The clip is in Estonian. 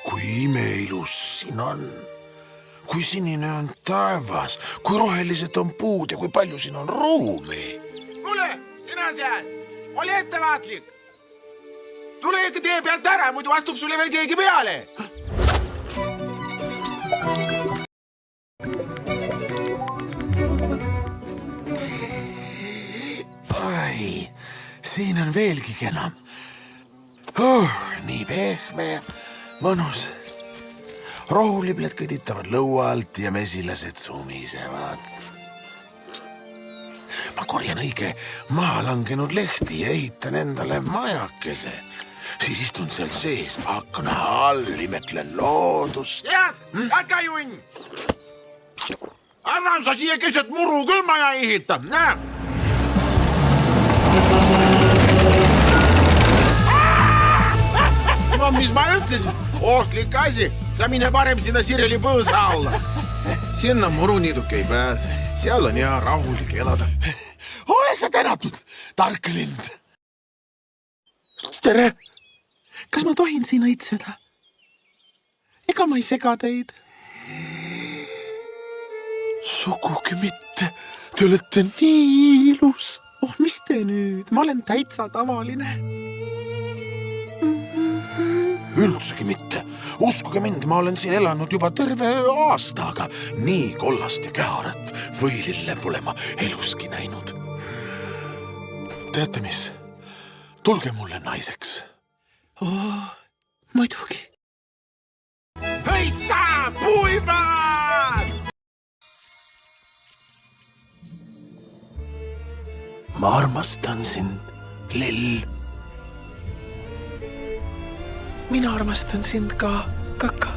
Kui imeilus siin on. Kui sinine on taevas, kui rohelised on puud ja kui palju siin on ruumi. Kuule, sina seal, ole ettevaatlik. Tule ikka tee pealt ära, muidu astub sulle veel keegi peale. Ai, siin on veelgi kenam. Nii pehme, mõnus. Rohulibled kõditavad lõua alt ja mesilased sumisevad. Ma korjan õige maalangenud lehti ja ehitan endale majakese. Siis istun seal sees, akna all, imetlen loodust. Äkka junn! Annan sa siia keset muru küll maja ehita, näe! No mis ma ütlesin? Ohtlik asi. Sa mine parem sinna Sireli põõsa alla. Sinna muruniiduke ei pääse. Seal on hea rahulik elada. Ole sa tänatud, tark lind. Tere! Kas ma tohin siin õitseda? Ega ma ei sega teid? Sugugi mitte. Te olete nii ilus. Mis te nüüd? Ma olen täitsa tavaline. Üldsegi mitte. Uskuge mind, ma olen siin elanud juba terve aasta, aga nii kollast ja käharat või lille pole ma eluski näinud. Teate mis? Tulge mulle naiseks. Muidugi. Hei sa, puivad! Ma armastan sind, lill. Mina armastan sind ka, kaka.